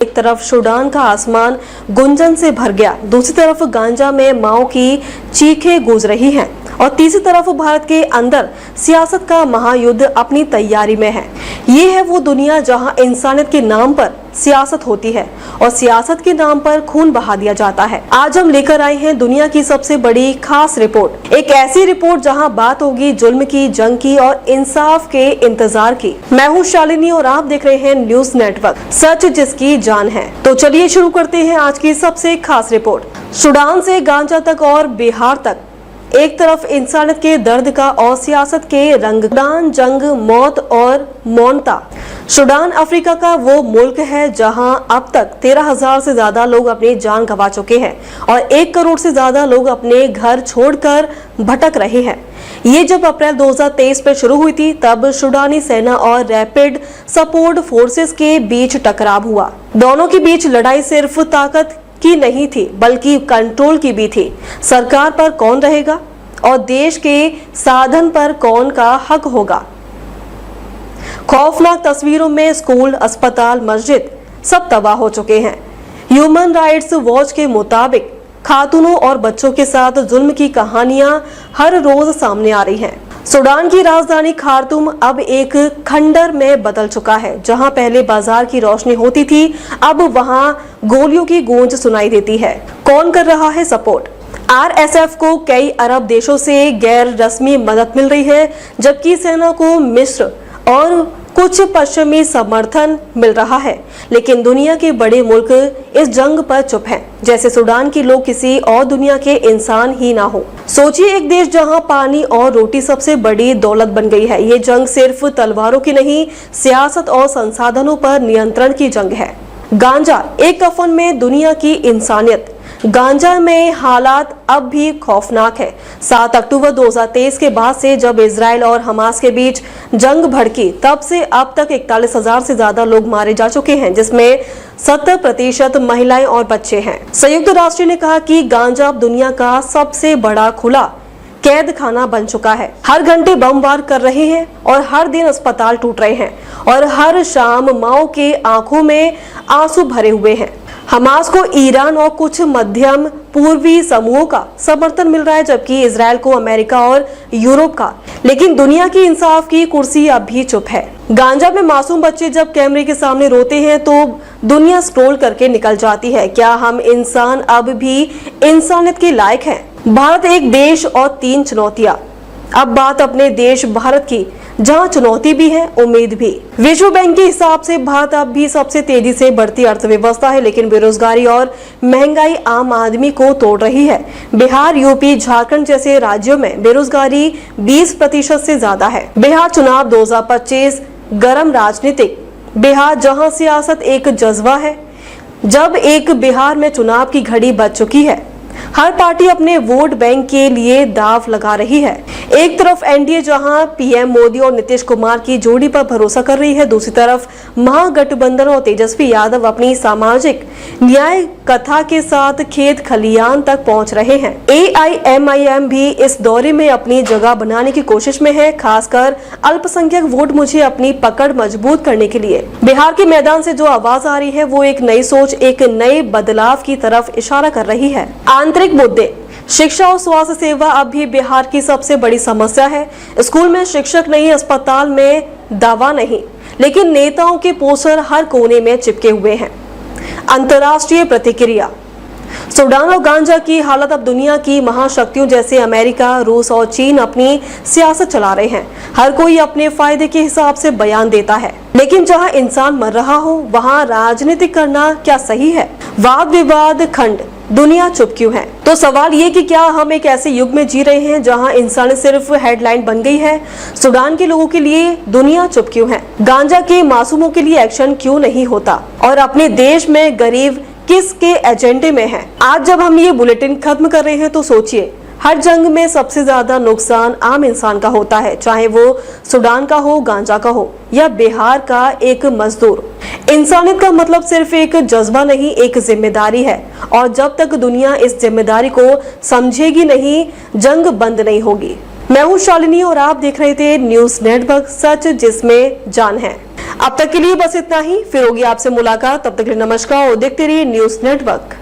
एक तरफ सूडान का आसमान गुंजन से भर गया, दूसरी तरफ गांजा में माओ की चीखें गूंज रही हैं और तीसरी तरफ भारत के अंदर सियासत का महायुद्ध अपनी तैयारी में है। ये है वो दुनिया जहां इंसानियत के नाम पर सियासत होती है और सियासत के नाम पर खून बहा दिया जाता है। आज हम लेकर आए हैं दुनिया की सबसे बड़ी खास रिपोर्ट, एक ऐसी रिपोर्ट जहां बात होगी जुल्म की, जंग की और इंसाफ के इंतजार की। मैं हूं शालिनी और आप देख रहे हैं न्यूज नेटवर्क, सच जिसकी जान है। तो चलिए शुरू करते हैं आज की सबसे खास रिपोर्ट। सूडान से गांजा तक और बिहार तक, एक तरफ इंसानियत के दर्द का और सियासत के रंग। सूडान, जंग, मौत और मौनता। सूडान अफ्रीका का वो मुल्क है जहां अब तक 13,000 से ज्यादा लोग अपनी जान गंवा चुके हैं और 1 करोड़ से ज्यादा लोग अपने घर छोड़कर भटक रहे हैं। ये जब अप्रैल 2023 में शुरू हुई थी, तब सूडानी सेना और रैपिड सपोर्ट फोर्सेस के बीच टकराव हुआ। दोनों के बीच लड़ाई सिर्फ ताकत की नहीं थी बल्कि कंट्रोल की भी थी। सरकार पर कौन रहेगा और देश के साधन पर कौन का हक होगा। खौफनाक तस्वीरों में स्कूल, अस्पताल, मस्जिद सब तबाह हो चुके हैं। ह्यूमन राइट्स वॉच के मुताबिक खातूनों और बच्चों के साथ जुल्म की कहानियां हर रोज सामने आ रही हैं। सूडान की राजधानी खार्तूम अब एक खंडर में बदल चुका है। जहां पहले बाजार की रोशनी होती थी, अब वहां गोलियों की गूंज सुनाई देती है। कौन कर रहा है सपोर्ट? RSF को कई अरब देशों से गैर रस्मी मदद मिल रही है, जबकि सेना को मिस्र और कुछ पश्चिमी समर्थन मिल रहा है। लेकिन दुनिया के बड़े मुल्क इस जंग पर चुप हैं, जैसे सूडान के लोग किसी और दुनिया के इंसान ही ना हो। सोचिए, एक देश जहां पानी और रोटी सबसे बड़ी दौलत बन गई है। ये जंग सिर्फ तलवारों की नहीं, सियासत और संसाधनों पर नियंत्रण की जंग है। गांजा, एक कफन में दुनिया की इंसानियत। गांजा में हालात अब भी खौफनाक है। 7 अक्टूबर 2023 के बाद से जब इजराइल और हमास के बीच जंग भड़की, तब से अब तक 41,000 से ज्यादा लोग मारे जा चुके हैं, जिसमें 70% महिलाएं और बच्चे हैं। संयुक्त राष्ट्र ने कहा कि गांजा अब दुनिया का सबसे बड़ा खुला कैद खाना बन चुका है। हर घंटे बमबार कर रहे हैं और हर दिन अस्पताल टूट रहे हैं और हर शाम माओ के आंखों में आंसू भरे हुए हैं। हमास को ईरान और कुछ मध्यम पूर्वी समूहों का समर्थन मिल रहा है, जबकि इजराइल को अमेरिका और यूरोप का। लेकिन दुनिया की इंसाफ की कुर्सी अब भी चुप है। गांजा में मासूम बच्चे जब कैमरे के सामने रोते हैं तो दुनिया स्क्रॉल करके निकल जाती है। क्या हम इंसान अब भी इंसानियत के लायक हैं? भारत, एक देश और 3 चुनौतियां। अब बात अपने देश भारत की, जहां चुनौती भी है, उम्मीद भी। विश्व बैंक के हिसाब से भारत अब भी सबसे तेजी से बढ़ती अर्थव्यवस्था है, लेकिन बेरोजगारी और महंगाई आम आदमी को तोड़ रही है। बिहार, यूपी, झारखंड जैसे राज्यों में बेरोजगारी 20% से ज्यादा है। बिहार चुनाव 2025, गरम राजनीतिक। बिहार, जहां सियासत एक जज्बा है, जब एक बिहार में चुनाव की घड़ी बज चुकी है। हर पार्टी अपने वोट बैंक के लिए दांव लगा रही है। एक तरफ एनडीए जहां पीएम मोदी और नीतीश कुमार की जोड़ी पर भरोसा कर रही है, दूसरी तरफ महागठबंधन और तेजस्वी यादव अपनी सामाजिक न्याय कथा के साथ खेत खलियान तक पहुंच रहे हैं। AIMIM भी इस दौरे में अपनी जगह बनाने की कोशिश में है, खासकर अल्पसंख्यक वोट मुझे अपनी पकड़ मजबूत करने के लिए। बिहार के मैदान से जो आवाज आ रही है वो एक नई सोच, एक नए बदलाव की तरफ इशारा कर रही है। आंतरिक मुद्दे, शिक्षा और स्वास्थ्य सेवा अब भी बिहार की सबसे बड़ी समस्या है। स्कूल में शिक्षक नहीं, अस्पताल में दवा नहीं, लेकिन नेताओं के पोस्टर हर कोने में चिपके हुए हैं। अंतर्राष्ट्रीय प्रतिक्रिया, सूडान और गांजा की हालत। अब दुनिया की महाशक्तियों जैसे अमेरिका, रूस और चीन अपनी सियासत चला रहे हैं। हर कोई अपने फायदे के हिसाब से बयान देता है, लेकिन जहां इंसान मर रहा हो वहां राजनीति करना क्या सही है? वाद विवाद खंड, दुनिया चुप क्यों है? तो सवाल ये कि क्या हम एक ऐसे युग में जी रहे हैं जहां इंसान सिर्फ हेडलाइन बन गई है? सूडान के लोगों के लिए दुनिया चुप क्यों है? गांजा के मासूमों के लिए एक्शन क्यों नहीं होता? और अपने देश में गरीब किसके एजेंडे में है? आज जब हम ये बुलेटिन खत्म कर रहे हैं तो सोचिए, हर जंग में सबसे ज्यादा नुकसान आम इंसान का होता है, चाहे वो सूडान का हो, गांजा का हो या बिहार का एक मजदूर। इंसानियत का मतलब सिर्फ एक जज्बा नहीं, एक जिम्मेदारी है, और जब तक दुनिया इस जिम्मेदारी को समझेगी नहीं, जंग बंद नहीं होगी। मैं हूँ शालिनी और आप देख रहे थे न्यूज नेटवर्क, सच जिसमें जान है। अब तक के लिए बस इतना ही, फिर होगी आपसे मुलाकात। तब तक के लिए नमस्कार और देखते रहिए न्यूज नेटवर्क।